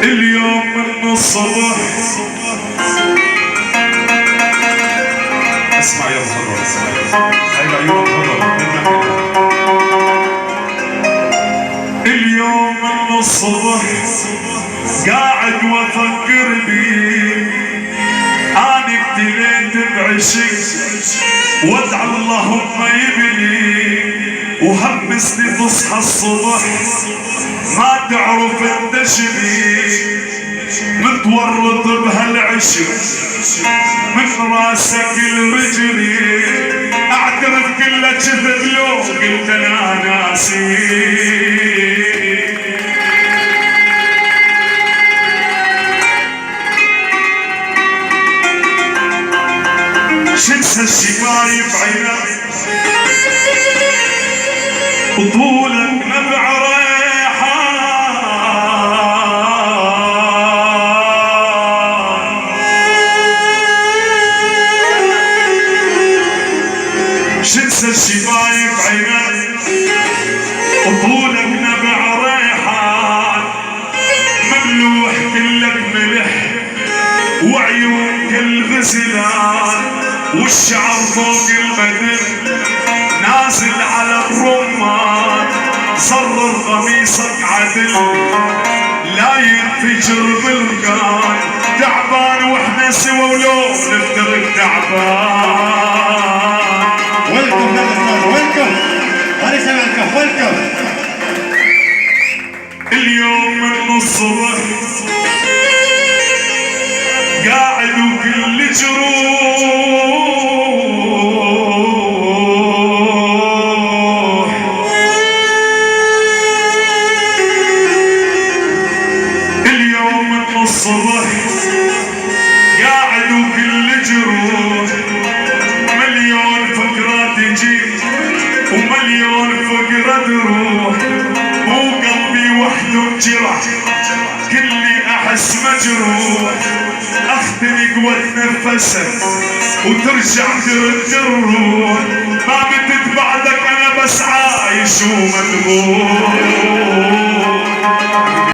اليوم من الصبح اسمع يا الخضر، هاي العيون الخضر اليوم من الصبح قاعد وافكر بيك، انا ابتليت بعشق وادعى اللهم يبليك، وهمسني تصحى الصبح ما تعرف انت شبيك، متورط بهالعشق من راسك لرجلي، اعترف كله كذب لو قلت انا ناسي. شنسى الشفايف عينك وطولك نبع ريحان، شنسى الشفايف عينك وطولك نبع ريحان، مملوح كلك ملح وعيون كالغزلان، والشعر فوق المدن نازل على الرمان، صرر قميصك عدل لا ينفجر بالكان، تعبان واحنا سوا ولو نفترق تعبان. ويلكم للأستاذ، ويلكم هذه سمعكم، ويلكم. اليوم من الصبح قاعد وكل جروح، اليوم من الصبح قاعد وكل جروح، مليون فكرة تجي ومليون فكرة تروح، مو قلبي وحده انجرح كلي احس مجروح، اختنق واتنفسك وترجع ترد الروح، ما بدت بعدك انا بس عايش ومذبوح.